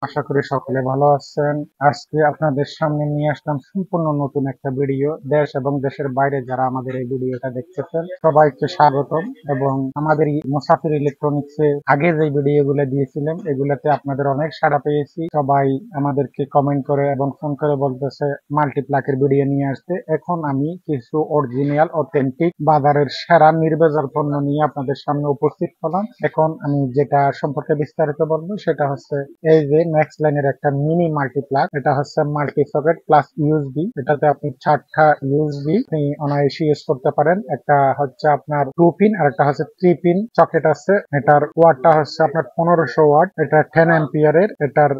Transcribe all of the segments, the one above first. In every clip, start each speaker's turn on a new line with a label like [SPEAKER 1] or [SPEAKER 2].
[SPEAKER 1] আশা করি সকলে ভালো আছেন। আজকে আপনাদের সামনে নিয়ে আসলাম সম্পূর্ণ নতুন একটা ভিডিও। দেশ এবং দেশের বাইরে যারা আমাদের এই ভিডিওটা দেখতেছেন সবাইকে স্বাগতম। এবং আমাদের এই মুসাফির ইলেকট্রনিক্স এ আগে যে ভিডিওগুলো দিয়েছিলাম এগুলাতে আপনাদের অনেক সাড়া পেয়েছি। সবাই আমাদেরকে কমেন্ট করে এবং ফোন করে বলতেছে মাল্টিপ্লাকের ভিডিও নিয়ে আসতে। এখন আমি কিছু অরিজিনাল অথেন্টিক বাজারের সেরা নির্ভেজাল পণ্য নিয়ে আপনাদের সামনে উপস্থিত হলাম। এখন আমি যেটা সম্পর্কে বিস্তারিত বলবো সেটা হচ্ছে এই যে নেক্সট লাইনের একটা মিনি মাল্টিপ্লাগ। এটা হচ্ছে মাল্টি সকেট প্লাস ইউএসবি। এটাতে আপনি 4টা ইউএসবি আপনি অনায়াসে ইউজ করতে পারেন। একটা হচ্ছে আপনার 2 পিন আর একটা হচ্ছে 3 পিন সকেট আছে। এটার ওয়াটটা হচ্ছে আপনার 1500 ওয়াট। এটা 10 অ্যাম্পিয়ারের। এটার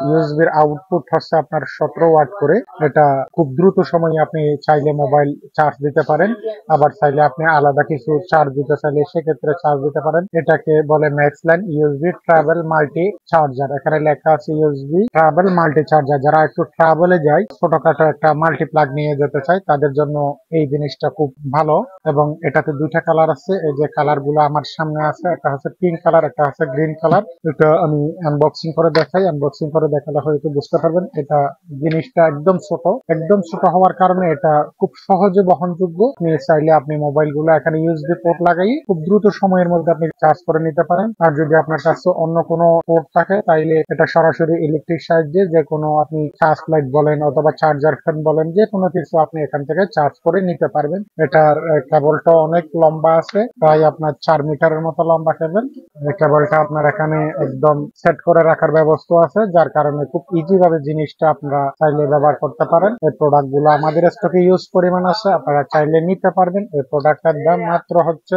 [SPEAKER 1] ইউএসবির আউটপুট হচ্ছে আপনার 17 ওয়াট করে। এটা খুব দ্রুত সময়ে আপনি চাইলে মোবাইল চার্জ দিতে পারেন, আবার চাইলে আপনি আলাদা কিছু চার্জ দিতে চাইলে সেক্ষেত্রে চার্জ দিতে পারেন। এটাকে বলে max line USB travel multi charger. এখানে লেখা আছে ইউএসবি ট্রাভেল মাল্টি চার্জার। যারা একটু ট্রাভেলে যায়, ছোটখাটো একটা মাল্টি প্লাগ নিয়ে যেতে চায়, তাদের জন্য এই জিনিসটা খুব ভালো। এবং এটাতে দুইটা কালার আছে। এই যে কালার গুলো আমার সামনে আছে, একটা হচ্ছে পিঙ্ক কালার, একটা হচ্ছে গ্রিন কালার। এটা আমি আনবক্সিং করে দেখাই। আনবক্সিং করে দেখালে হয়তো বুঝতে পারবেন। এটা জিনিসটা একদম ছোট। একদম ছোট হওয়ার কারণে এটা খুব সহজে বহনযোগ্য। আপনি চাইলে আপনি মোবাইল গুলো এখানে ইউএসবি পোর্ট লাগাই খুব দ্রুত সময়ের মধ্যে আপনি চার্জ করে নিতে পারেন। আর যদি আপনার কাছে অন্য কোনো পোর্ট থাকে তাইলে এটা সরাসরি ইলেকট্রিক সাহায্যে যে কোনো আপনি চার্জ লাইট বলেন অথবা চার্জার ফ্যান বলেন, যে কোনো কিছু আপনি এখান থেকে চার্জ করে নিতে পারবেন। এটার কেবলটা অনেক লম্বা আছে, প্রায় আপনার 4 মিটারের মতো লম্বা কেবল। এই কেবলটা আপনার এখানে একদম সেট করে রাখার ব্যবস্থা আছে, যার কারণে খুব ইজি ভাবে জিনিসটা আপনারা চাইলে ব্যবহার করতে পারেন। এই প্রোডাক্ট গুলো আমাদের স্টকে ইউজ পরিমাণ আছে, আপনারা চাইলে নিতে পারবেন। এই প্রোডাক্টটার দাম মাত্র হচ্ছে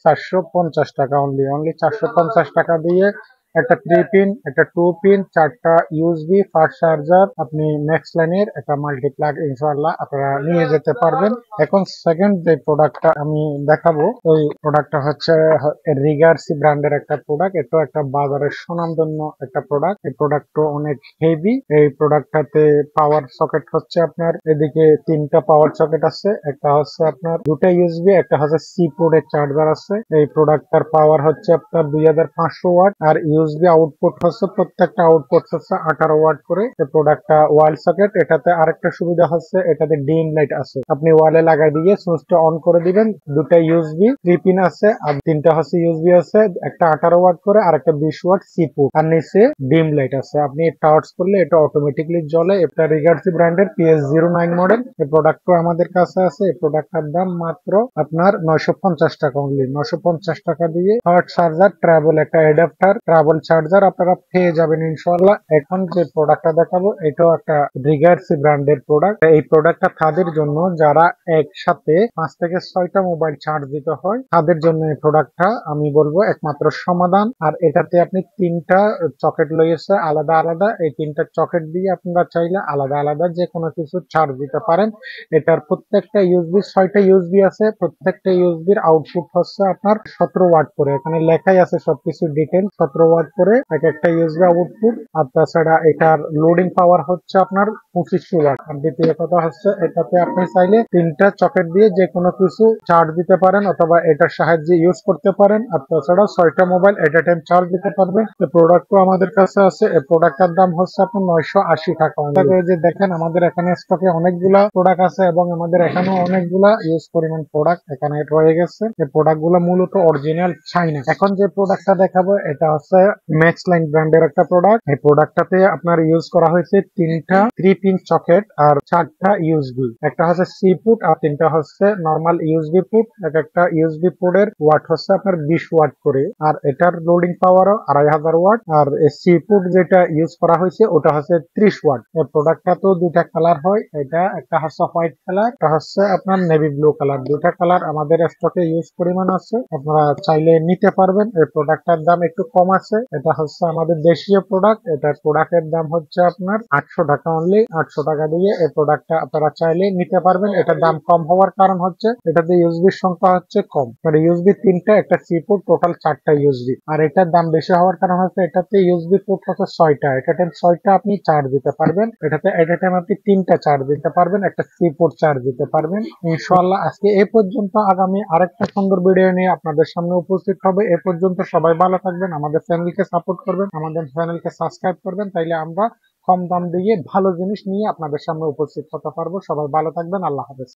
[SPEAKER 1] 450 টাকা। অনলি 450 টাকা দিয়ে একটা 3 পিন, একটা 2 পিন, 4টা ইউএসবি ফাস্ট চার্জার আপনি নেক্সট লাইনের একটা মাল্টিপ্লাগ ইনশাআল্লাহ আপনারা নিয়ে যেতে পারবেন। এখন সেকেন্ড যে প্রোডাক্টটা আমি দেখাবো, ওই প্রোডাক্টটা হচ্ছে রিগার্সি ব্র্যান্ডের একটা প্রোডাক্ট। এটা একটা বাজারের সুনামধন্য একটা প্রোডাক্ট। এই প্রোডাক্টটা অনেক হেভি। এই প্রোডাক্টটাতে পাওয়ার সকেট হচ্ছে আপনার এদিকে 3টা পাওয়ার সকেট আছে। একটা হচ্ছে আপনার 2টা ইউএসবি, একটা হচ্ছে সি পোর্টের চার্জার আছে। এই প্রোডাক্টটার পাওয়ার হচ্ছে আপনার 2500 ওয়াট। আর ইউএসবি আউটপুট হচ্ছে প্রত্যেকটা আউটপুট হচ্ছে 18 ওয়াট করে। এই প্রোডাক্টটা ওয়াল সকেট। এটাতে আরেকটা সুবিধা হচ্ছে এটাতে ডিম লাইট আছে, আপনি ওয়ালে লাগাই দিয়ে সুইচটা অন করে দিবেন। 2টা ইউএসবি 3 পিন আছে আর 3টা হচ্ছে ইউএসবি আছে। একটা 18 ওয়াট করে আর একটা 20 ওয়াট সি পোর্ট, আর নিচে ডিম লাইট আছে। আপনি টাচ করলে এটা অটোমেটিকলি জ্বলে। এটা রিগার্সি ব্র্যান্ডের PS09 মডেল। এই প্রোডাক্টটা আমাদের কাছে আছে। এই প্রোডাক্টটার দাম মাত্র আপনার 950 টাকা। অনলি 950 টাকা দিয়ে থার্ড চার্জার ট্রাভেল একটা অ্যাডাপ্টার ট্রাভেল চার্জার আপনারা পেয়ে যাবেন ইনশাআল্লাহ। এখন যে প্রোডাক্টটা দেখাবো এটাও একটা রিগার্সি ব্র্যান্ডের প্রোডাক্ট। এই প্রোডাক্টটা তাদের জন্য যারা একসাথে 5 থেকে 6টা মোবাইল চার্জ দিতে হয়, তাদের জন্য এই প্রোডাক্টটা আমি বলবো একমাত্র সমাধান। আর এটাতে আপনি 3টা চকেট লইয়েছে আলাদা আলাদা। এই 3টা চকেট দিয়ে আপনারা চাইলে আলাদা আলাদা যে কোনো কিছু চার্জ দিতে পারেন। এটার প্রত্যেকটা ইউএসবি 6টা ইউএসবি আছে। প্রত্যেকটা ইউএসবির আউটপুট হচ্ছে আপনার 17 ওয়াট করে। এখানে লেখাই আছে সবকিছু ডিটেল। 17 ওয়াট করে এক একটা ইউএসবি আউটপুট। আর তাছাড়া এটার লোডিং পাওয়ার হচ্ছে আপনার 2500 ওয়াট। আর দ্বিতীয় কথা হচ্ছে এটাতে আপনি চাইলে 3টা চকেট দিয়ে যে কোনো কিছু চার্জ দিতে পারেন অথবা এটার সাহায্যে ইউজ করতে পারেন। আর তাছাড়া 6টা mobile at a time charge দিতে পারবেন। এই প্রোডাক্টও আমাদের কাছে আছে। এই প্রোডাক্টটার দাম হচ্ছে আপনার 980 টাকা। যে দেখেন আমাদের এখানে স্টকে অনেকগুলা প্রোডাক্ট আছে এবং আমাদের এখানেও অনেকগুলা ইউজ পরিমাণ প্রোডাক্ট এখানে রয়ে গেছে। এই প্রোডাক্ট গুলো মূলত অরিজিনাল চাইনা। এখন যে প্রোডাক্টটা দেখাবো এটা হচ্ছে ম্যাক্স লাইন ব্র্যান্ডের একটা প্রোডাক্ট। এই প্রোডাক্টটাতে আপনার ইউজ করা হয়েছে 3টা 3 পিন সকেট আর 4টা ইউএসবি। একটা হচ্ছে সি পুট আর 3টা হচ্ছে নরমাল ইউএসবি পুট। এক একটা ইউএসবি পুটের ওয়াট হচ্ছে আপনার 20 ওয়াট করে। আর এটার লোডিং পাওয়ারও 2500 ওয়াট। আর সি পুট যেটা ইউজ করা হয়েছে ওটা হচ্ছে 30 ওয়াট। এই প্রোডাক্টটা তো দুইটা কালার হয়। এটা একটা হচ্ছে হোয়াইট কালার, এটা হচ্ছে আপনার নেভি ব্লু কালার। দুইটা কালার আমাদের স্টকে ইউজ পরিমাণ আছে, আপনারা চাইলে নিতে পারবেন। এই প্রোডাক্টটার দাম একটু কম আছে। এটা হচ্ছে আমাদের দেশীয় প্রোডাক্ট। এটার প্রোডাক্টের দাম হচ্ছে আপনার 800 টাকা। অনলি 800 টাকা দিয়ে এই প্রোডাক্টটা আপনারা চাইলে নিতে পারবেন। এটার দাম কম হওয়ার কারণ হচ্ছে এটাতে ইউএসবির সংখ্যা হচ্ছে কম। মানে ইউএসবি 3টা, একটা সি পোর্ট, টোটাল 4টা ইউএসবি। আর এটার দাম বেশি হওয়ার কারণ হচ্ছে এটাতে ইউএসবি পোর্ট হচ্ছে 6টা। এটা টাইম 6টা আপনি চার্জ দিতে পারবেন। এটাতে এট এ টাইম আপনি 3টা চার্জ দিতে পারবেন, একটা সি পোর্ট চার্জ দিতে পারবেন ইনশাআল্লাহ। আজকে এই পর্যন্ত। আগামী আরেকটা সুন্দর ভিডিও নিয়ে আপনাদের সামনে উপস্থিত হবে। এ পর্যন্ত সবাই ভালো থাকবেন। আমাদের চ্যানেল চ্যানেলকে সাপোর্ট করবেন, আমাদের চ্যানেলকে সাবস্ক্রাইব করবেন, তাইলে আমরা কম দাম দিয়ে ভালো জিনিস নিয়ে আপনাদের সামনে উপস্থিত হতে পারবো। সবাই ভালো থাকবেন। আল্লাহ হাফেজ।